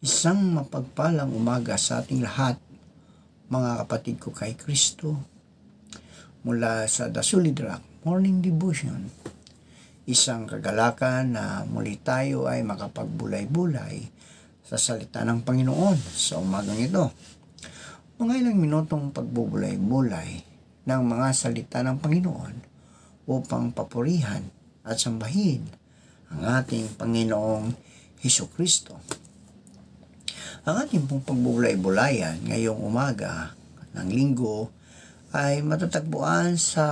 Isang mapagpalang umaga sa ating lahat, mga kapatid ko kay Kristo. Mula sa The Solid Rock Morning Devotion, isang kagalakan na muli tayo ay makapagbulay-bulay sa salita ng Panginoon sa umagang ito. Mga ilang minutong pagbubulay-bulay ng mga salita ng Panginoon upang papurihan at sambahin ang ating Panginoong Hesukristo. Ang ating pong pagbubulay-bulayan ngayong umaga ng linggo ay matatagpuan sa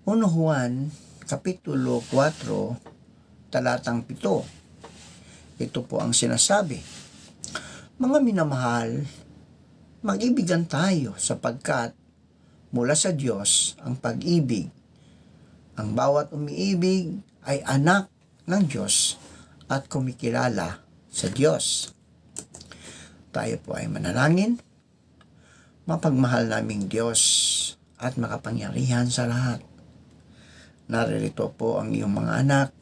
1 Juan Kapitulo 4, talatang 7. Ito po ang sinasabi, "Mga minamahal, mag-ibigan tayo sapagkat mula sa Diyos ang pag-ibig. Ang bawat umiibig ay anak ng Diyos at kumikilala sa Diyos." Tayo po ay manalangin. Mapagmahal naming Diyos at makapangyarihan sa lahat, naririto po ang iyong mga anak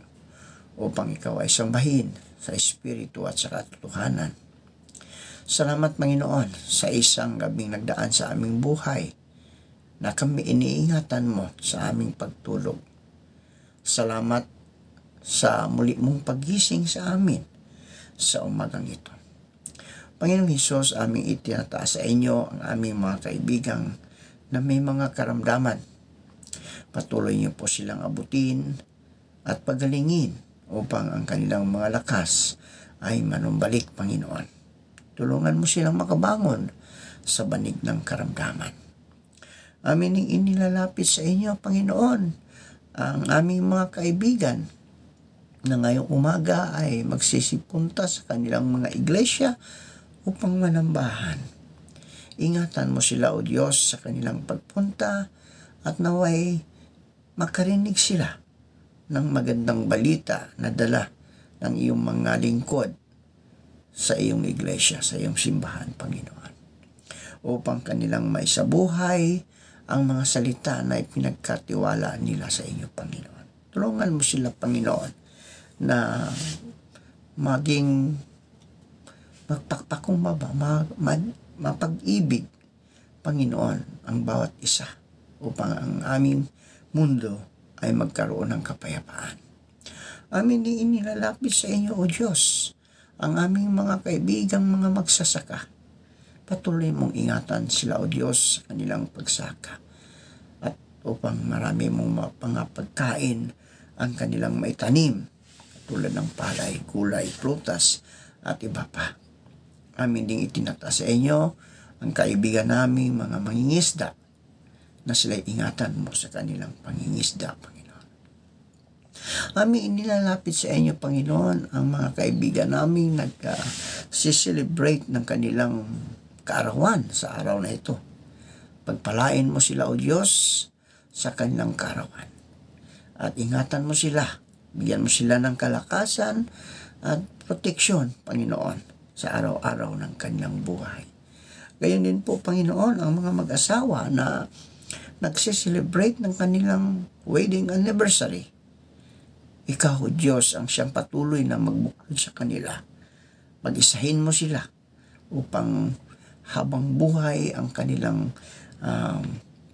upang ikaw ay sambahin sa Espiritu at sa katotohanan. Salamat Panginoon sa isang gabing nagdaan sa aming buhay na kami iniingatan mo sa aming pagtulog. Salamat sa muli mong paggising sa amin sa umagang ito. Panginoong Hesus, aming itinataas sa inyo ang aming mga kaibigang na may mga karamdaman. Patuloy niyo po silang abutin at pagalingin upang ang kanilang mga lakas ay manumbalik, Panginoon. Tulungan mo silang makabangon sa banig ng karamdaman. Amin ang inilalapit sa inyo, Panginoon, ang aming mga kaibigan na ngayong umaga ay magsisipunta sa kanilang mga iglesia upang manambahan. Ingatan mo sila, O Diyos, sa kanilang pagpunta at naway makarinig sila ng magandang balita na dala ng iyong mga lingkod sa iyong iglesia, sa iyong simbahan, Panginoon. Upang kanilang maisabuhay ang mga salita na ipinagkatiwala nila sa inyo, Panginoon. Tulungan mo sila, Panginoon, na maging magpakpakumbaba, mapag-ibig, Panginoon, ang bawat isa upang ang aming mundo ay magkaroon ng kapayapaan. Amin din inilalapit sa inyo, O Diyos, ang aming mga kaibigang mga magsasaka. Patuloy mong ingatan sila, O Diyos, sa kanilang pagsaka at upang marami mong pagkain ang kanilang maitanim tulad ng palay, gulay, prutas at iba pa. Amin ding itinataas sa inyo ang kaibigan naming mga mangingisda na sila'y ingatan mo sa kanilang pangingisda, Panginoon. Amin inilalapit sa inyo, Panginoon, ang mga kaibigan naming nag-celebrate ng kanilang kaarawan sa araw na ito. Pagpalain mo sila, O Diyos, sa kanilang kaarawan. At ingatan mo sila, bigyan mo sila ng kalakasan at proteksyon, Panginoon, sa araw-araw ng kanyang buhay. Gayon din po, Panginoon, ang mga mag-asawa na nagsiselebrate ng kanilang wedding anniversary. Ikaw, Diyos, ang siyang patuloy na magbukod sa kanila. Pag-isahin mo sila upang habang buhay ang kanilang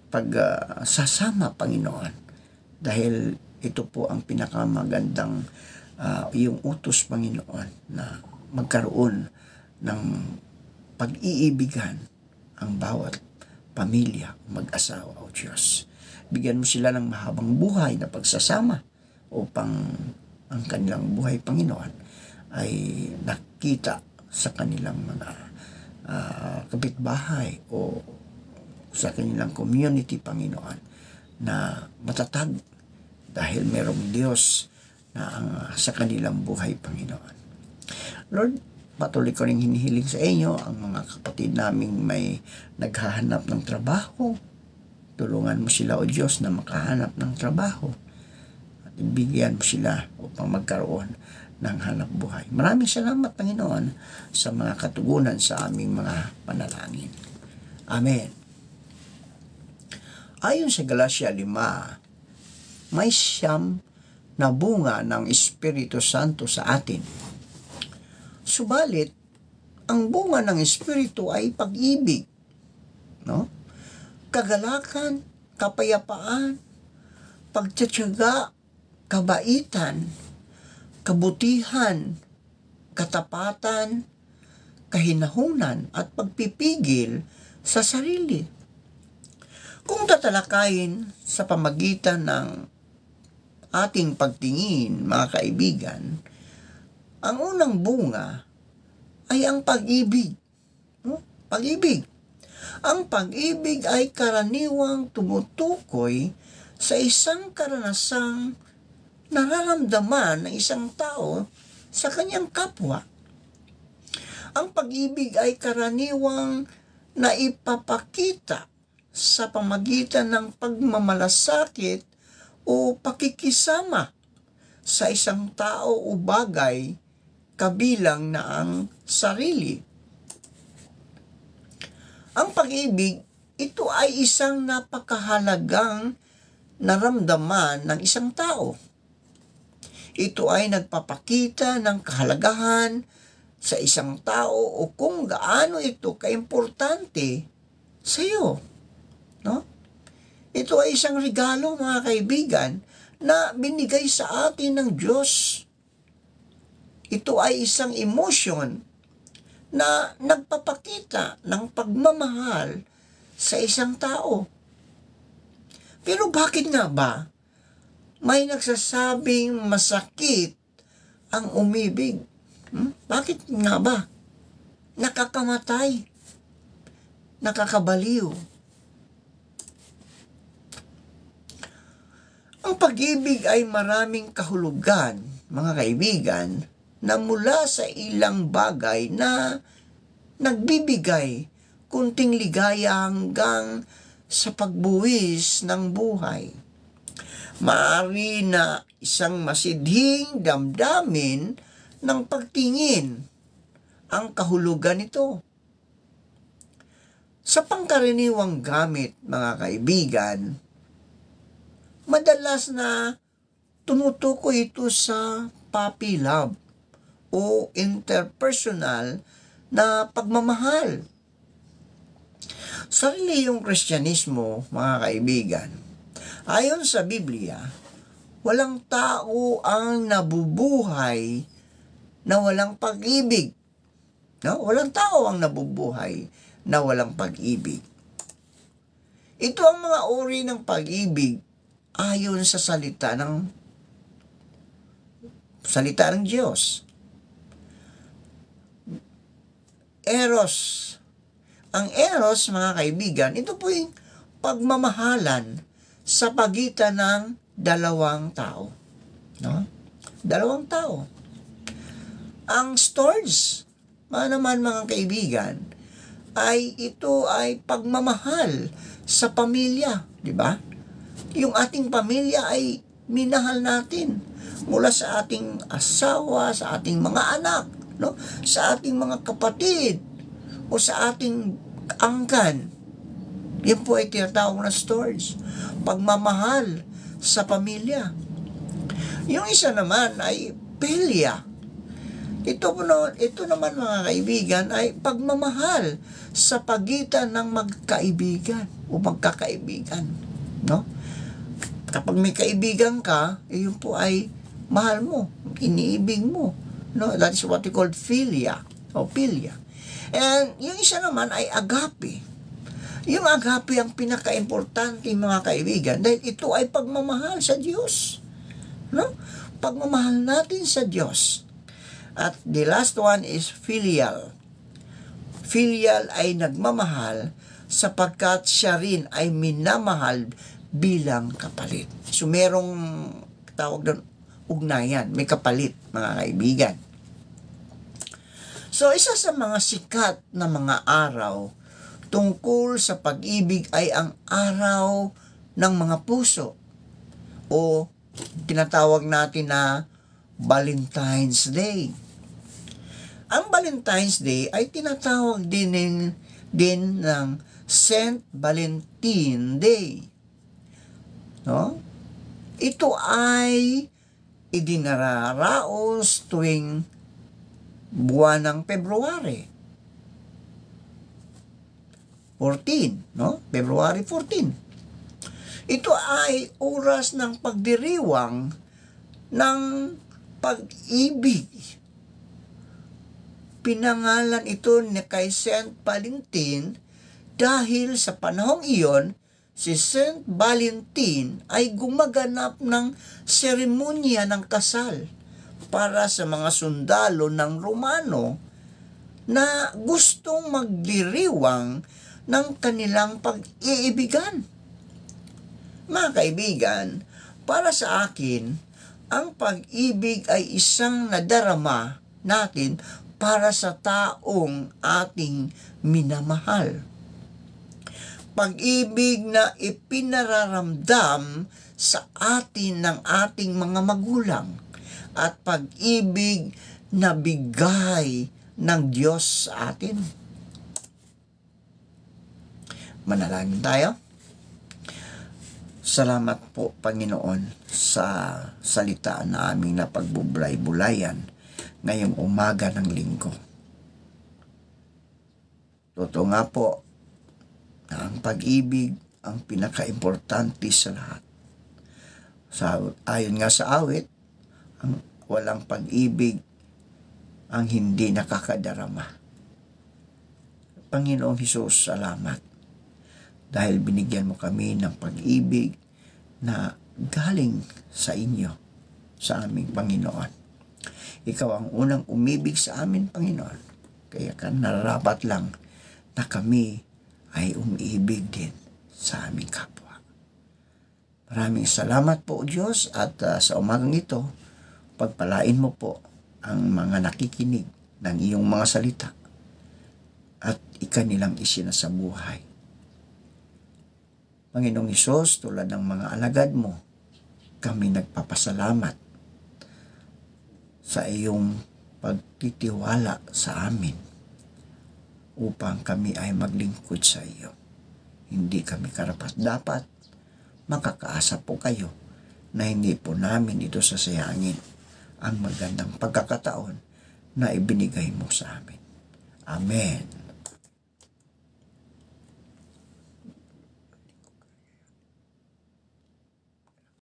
pagsasama, Panginoon. Dahil ito po ang pinakamagandang iyong utos, Panginoon, na magkaroon ng pag-iibigan ang bawat pamilya, mag-asawa, O Diyos. Bigyan mo sila ng mahabang buhay na pagsasama upang ang kanilang buhay, Panginoon, ay nakita sa kanilang mga kapitbahay o sa kanilang community, Panginoon, na matatag dahil merong Diyos na sa kanilang buhay, Panginoon. Lord, patuloy ko rin hinihiling sa inyo ang mga kapatid naming may naghahanap ng trabaho. Tulungan mo sila, O Diyos, na makahanap ng trabaho. At ibigyan mo sila upang magkaroon ng hanap buhay. Maraming salamat, Panginoon, sa mga katugunan sa aming mga panalangin. Amen. Ayon sa Galatia 5, may 9 na bunga ng Espiritu Santo sa atin. Subalit, ang bunga ng Espiritu ay pag-ibig, no? Kagalakan, kapayapaan, pagtitiyaga, kabaitan, kabutihan, katapatan, kahinahunan, at pagpipigil sa sarili. Kung tatalakayin sa pamagitan ng ating pagtingin, mga kaibigan, ang unang bunga ay ang pag-ibig. No? Pag-ibig. Ang pag-ibig ay karaniwang tumutukoy sa isang karanasang nararamdaman ng isang tao sa kanyang kapwa. Ang pag-ibig ay karaniwang naipapakita sa pamagitan ng pagmamalasakit o pakikisama sa isang tao o bagay kabilang na ang sarili. Ang pag-ibig, ito ay isang napakahalagang naramdaman ng isang tao. Ito ay nagpapakita ng kahalagahan sa isang tao o kung gaano ito kaimportante sa iyo. No? Ito ay isang regalo, mga kaibigan, na binigay sa atin ng Diyos. Ito ay isang emosyon na nagpapakita ng pagmamahal sa isang tao. Pero bakit nga ba may nagsasabing masakit ang umibig? Bakit nga ba? Nakakamatay, nakakabaliw. Ang pag-ibig ay maraming kahulugan, mga kaibigan, na mula sa ilang bagay na nagbibigay kunting ligaya hanggang sa pagbuwis ng buhay. Maaari na isang masidhing damdamin ng pagtingin ang kahulugan nito. Sa pangkaraniwang gamit, mga kaibigan, madalas na tumutukoy ito sa puppy love o interpersonal na pagmamahal. Sa reliyong Kristyanismo, mga kaibigan, ayon sa Biblia, walang tao ang nabubuhay na walang pag-ibig. No? Walang tao ang nabubuhay na walang pag-ibig. Ito ang mga uri ng pag-ibig ayon sa salita ng Diyos. Eros. Ang eros, mga kaibigan, ito po yung pagmamahalan sa pagitan ng dalawang tao. No? Dalawang tao. Ang storge, mga kaibigan, ito ay pagmamahal sa pamilya, di ba? Yung ating pamilya ay minahal natin mula sa ating asawa, sa ating mga anak, no? Sa ating mga kapatid o sa ating angkan. Yan po ay tinatawag na storge. Pagmamahal sa pamilya. Yung isa naman ay philia. Ito naman, mga kaibigan, ay pagmamahal sa pagitan ng magkaibigan o magkakaibigan. No? Kapag may kaibigan ka, yun po ay mahal mo, iniibig mo. No? That is what we call philia o philia. And yung isa naman ay agape. Yung agape ang pinaka-importante, mga kaibigan, dahil ito ay pagmamahal sa Diyos. No? Pagmamahal natin sa Diyos. At the last one is filial. Filial ay nagmamahal sapagkat siya rin ay minamahal bilang kapalit. So merong tawag doon, ugnayan, may kapalit, mga kaibigan. So isa sa mga sikat na mga araw tungkol sa pag-ibig ay ang araw ng mga puso o tinatawag natin na Valentine's Day. Ang Valentine's Day ay tinatawag din ng Saint Valentine Day. No? Ito ay idinararaos tuwing buwan ng February 14, no? February 14. Ito ay oras ng pagdiriwang ng pag-ibig. Pinangalan ito ni kay Saint Valentin dahil sa panahong iyon, si Saint Valentin ay gumaganap ng seremonya ng kasal para sa mga sundalo ng Romano na gustong magdiriwang ng kanilang pag-iibigan. Mga kaibigan, para sa akin, ang pag-ibig ay isang nadarama natin para sa taong ating minamahal. Pag-ibig na ipinararamdam sa atin ng ating mga magulang at pag-ibig na bigay ng Diyos sa atin. Manalangin tayo. Salamat po, Panginoon, sa salita na aming napagbubulay-bulayan ngayong umaga ng linggo. Totoo nga po na ang pag-ibig ang pinaka-importante sa lahat. Ayon nga sa awit, ang walang pag-ibig ang hindi nakakadarama. Panginoong Hesus, salamat. Dahil binigyan mo kami ng pag-ibig na galing sa inyo, sa aming Panginoon. Ikaw ang unang umibig sa amin, Panginoon. Kaya nararapat lang na kami ay umiibig din sa aming kapwa. Maraming salamat po, Diyos, at sa umagang ito, pagpalain mo po ang mga nakikinig ng iyong mga salita at ikanilang isinasabuhay. Panginoong Hesus, tulad ng mga alagad mo, kami nagpapasalamat sa iyong pagtitiwala sa amin upang kami ay maglingkod sa iyo. Hindi kami karapat-dapat, makakaasa po kayo na hindi po namin ito sasayangin ang magandang pagkakataon na ibinigay mo sa amin. Amen.